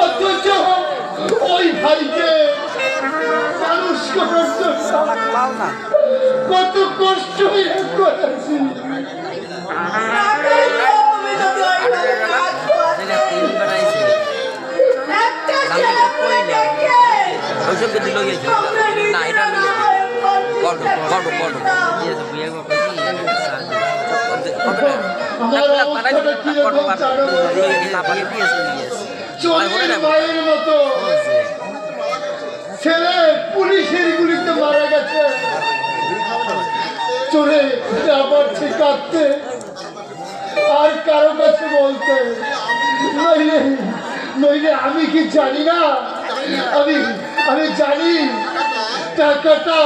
অথচ ওই ভাইকে মানুষ করার জন্য কত কষ্ট করেছি। মায়ের মতো ছেলে পুলিশের গুলিতে মারা গেছে, চলে না পারছে কাঁদতে আর কারো কাছে বলতে। নইলে নইলে আমি কি জানি না, আমি জানি টাকাটা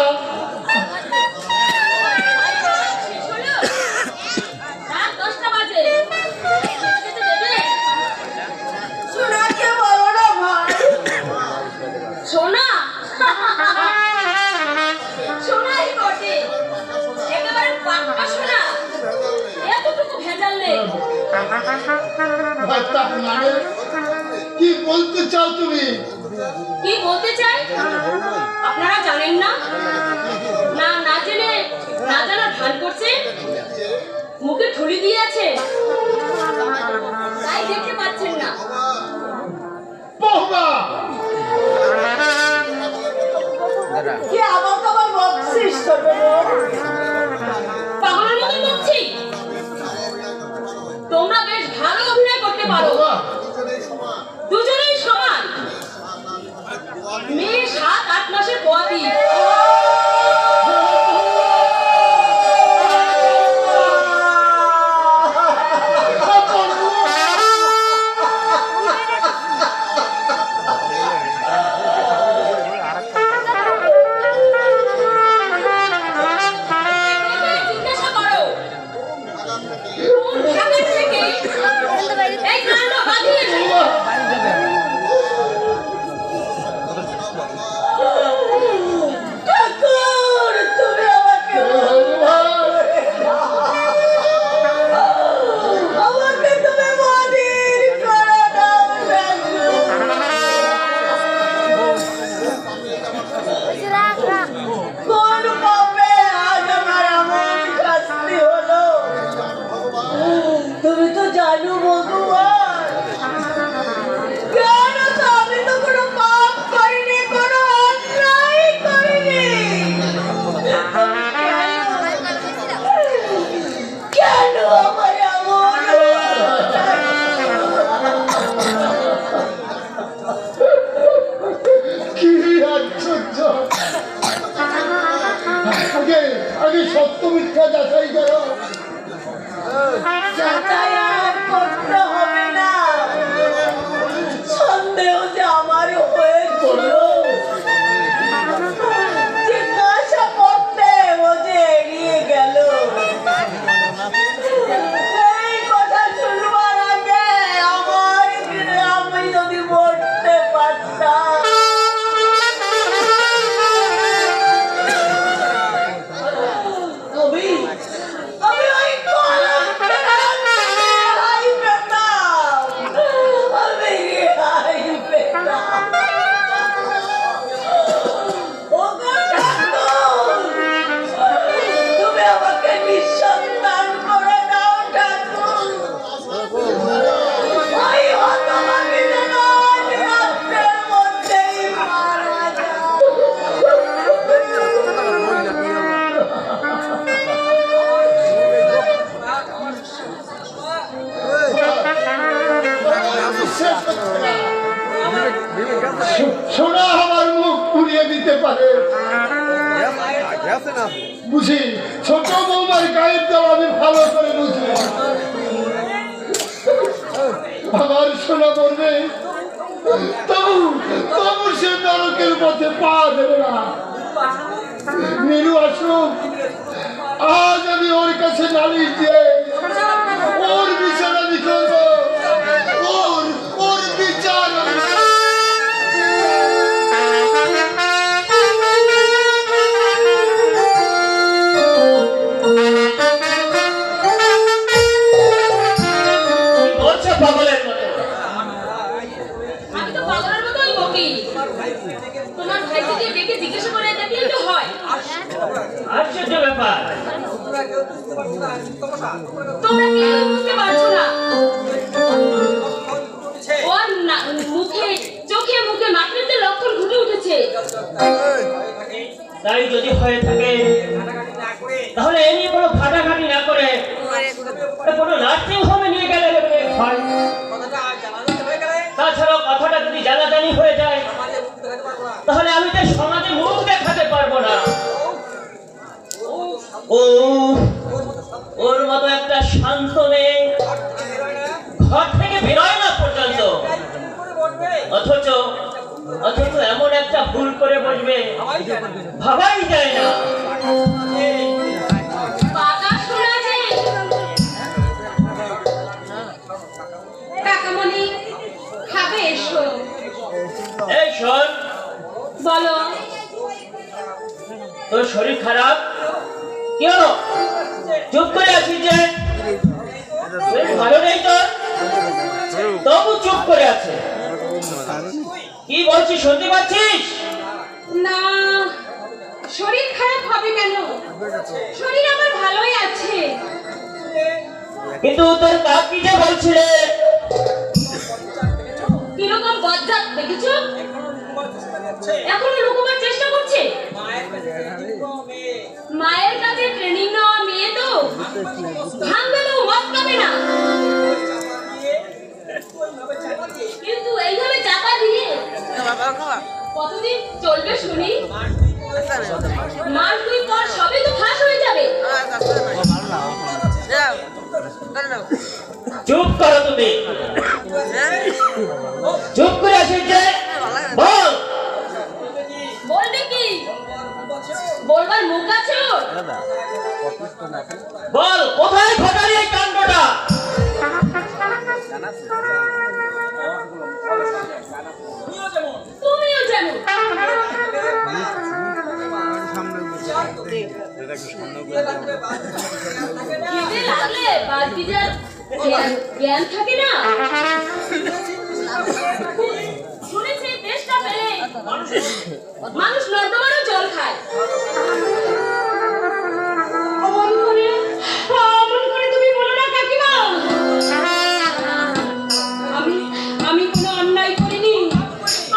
কি বলতে চাও তুমি? কি বলতে চাই আপনারা জানেন না? না না জেনে না জানা ধান করছে, মুখে ঠুলি দিয়ে আছে, তাই দেখতে পাচ্ছেন না। কি আবার বকছিস পাগলের মতো বকছি? তোমরা বেশ ভালো অভিনয় করতে পারো, দুজনেই সমান। মেয়ে 7-8 মাসের পোয়াতি, আগে সত্য মিথ্যা যাচাই করো। যাচাই করতে হবে না, সন্দেহ যে আমার হয়েছিল। জিজ্ঞাসা করতে ও যে এড়িয়ে গেল, এই কথা শুনবার আগে আমি যদি মরতে পারতাম। সোনা আমার মুখ পুড়িয়ে দিতে পারে বুঝি, ছোট বৌমার গায়ের দেওয়া আমি ভালো করে বুঝি। আমার সোনা বলবে তবু সে নরকের পথে পা দেবে না। নীলু আসুক, আজ আমি ওর কাছে নালিশ দিয়ে ওর বিচার আমি করবো, ওর বিচার। আমি তোমরা কেউ বুঝতে পারছো না ওর মুখে চোখে মুখে মাতৃত্বের লক্ষণ ফুটে উঠেছে। তাই যদি হয়ে থাকে তাহলে এ নিয়ে কোনো ঘাটাঘাটি না করে কোনো নার্সিং হোমে নিয়ে গেলে হয়। তাছাড়াও কথাটা যদি জানাজানি হয়ে যায় তাহলে আমি তো সমাজে মুখ দেখাতে পারবো না। ও ওর মতো একটা শান্ত মেয়ে ঘর থেকে বেরোয় না পর্যন্ত, অথচ এমন একটা ভুল করে বসবে ভাবাই যায় না। বাবা শোনা যে কাকামণি খাবে এসো। এই শোন, বলো। তোর শরীর খারাপ? কি হলো? চুপ করে আছিস যে? শরীর ভালো নেই তোর, তবু চুপ করে আছে। কি বলছিস শুনতে পাচ্ছিস? না, শরীর খারাপ হবে কেন? শরীর আমার ভালোই আছে। কিন্তু তোর কাকি যে বলছিলে কিরকম বজ্জাত দেখেছো? এখনো লুকোবার চেষ্টা করছে। মায়ের কাছে ট্রেনিং নেওয়া মেয়ে তো ভাঙবে তো মস্কাবে না, কিন্তু এইভাবে চাপা দিয়ে কতদিন চলবে শুনি? মাস দুই পর সবই তো ফাঁস হয়ে যাবে। চুপ করো তুমি, চুপ করে আছিস যে? বল। বলবে কি? বলবার মুখ আছে ওর? বল, কোথায় ঘটালি এই কাণ্ডটা? তুমিও জানো। খিদে লাগলে বালতি যার জ্ঞান থাকে না। শুনেছি দেশটা পেলে মানুষ নর্দমারও জল খায়। অমন করে তুমি বলো না কাকিমা। আমি কোনো অন্যায় করিনি,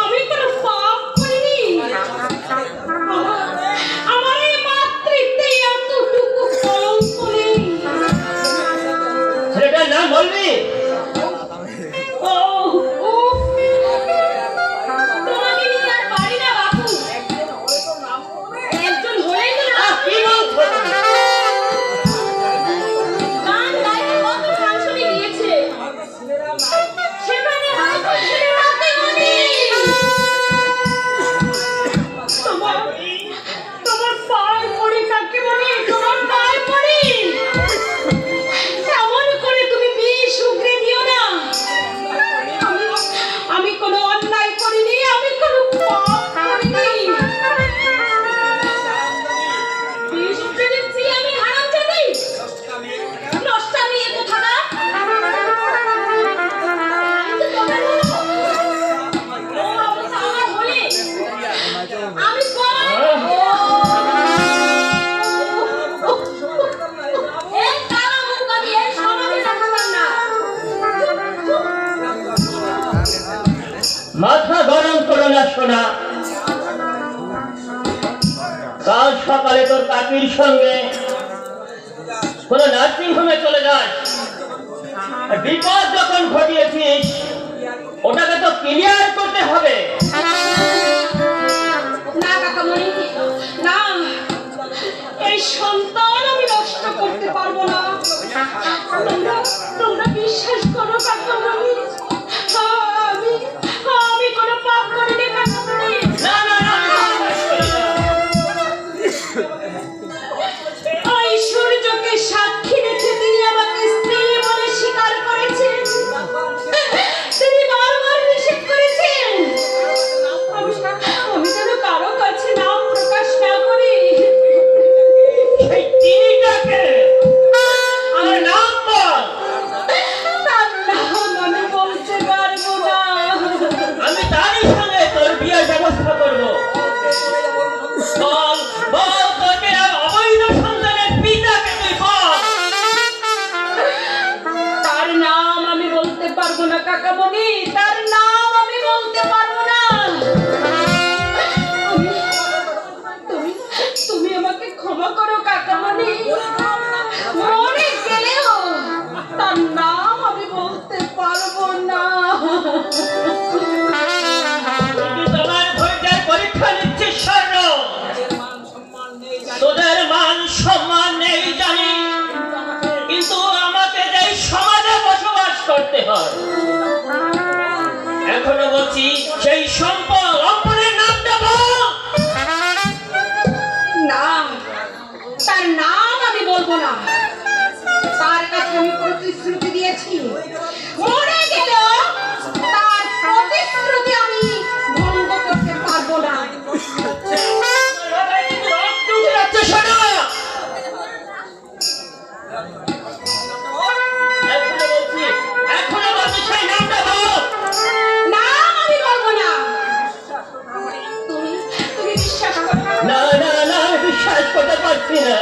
আমি কোনো পাপ করিনি। আমার এই মাতৃত্বে এতটুকু কলঙ্ক নেই। ছেলেটার নাম বলবি? তোমাকে নিয়ে আর পারি না বাপু। একজন হলেই তো না। কি বলছো? গান গাইতে কত ফাংশনে গিয়েছে, সেখানে হয়তো ছেলে রাতে গনি। তোমার পায়ে পড়ি কাকিমণি, তোমার পায়ে পড়ি। এমন করে তুমি বিষ উগরে দিও না। আমি কোনো অন্যায় করিনি, আমি কোনো পাপ করিনি। বিষ উগরে দিচ্ছি আমি হারামজাদি? নষ্টামি এ কোথাকার? আমি তো তোমার হলো। ও অবস্থা আমার হলে আমি এই কালো মুখ আমি এই সমাজে দেখালাম না। মাথা গরম করো না সোনা। কাল সকালে তোর কাকির সঙ্গে কোনো নার্সিং হোমে চলে যাস। বিপদ যখন ঘটিয়েছিস ওটাকে তো ক্লিয়ার করতে হবে। না কাকামণি, না, এই সন্তান আমি নষ্ট করতে পারবো না। তোমরা বিশ্বাস করো কাকামণি, আমি কোনো পাপ করিনি কাকামণি। না না না, ওই সূর্যকে সাক্ষী রেখে তিনি আমাকে স্ত্রী বলে স্বীকার করেছেন। তিনি বারবার নিষেধ করেছেন কাকামণি, তার নাম আমি বলতে পারবো না। তুমি তুমি আমাকে ক্ষমা করো কাকামণি, মরে গেলেও তার নাম আমি বলতে পারবো না। তুই তোমার ধৈর্যের পরীক্ষা নিচ্ছিস স্বর্ণ, তোদের মান সম্মান নেই জানি, কিন্তু আমাকে যে সমাজে বসবাস করতে হয়। এখনো বলছি সেই সম্পদ অপরের নামটা বল। না, তার নাম আমি বলবো না। তার কাছে আমি প্রতিশ্রুতি দিয়েছি, মরে গেলেও তার প্রতিশ্রুতি আমি ভঙ্গ করতে পারবো না। রক্ত উঠে যাচ্ছে শোনো। এখনো বলছি সেই নামটা বল। নাম আমি বলবো না। তুমি তুমি বিশ্বাস করো। না না না, আমি বিশ্বাস করতে পারছি না।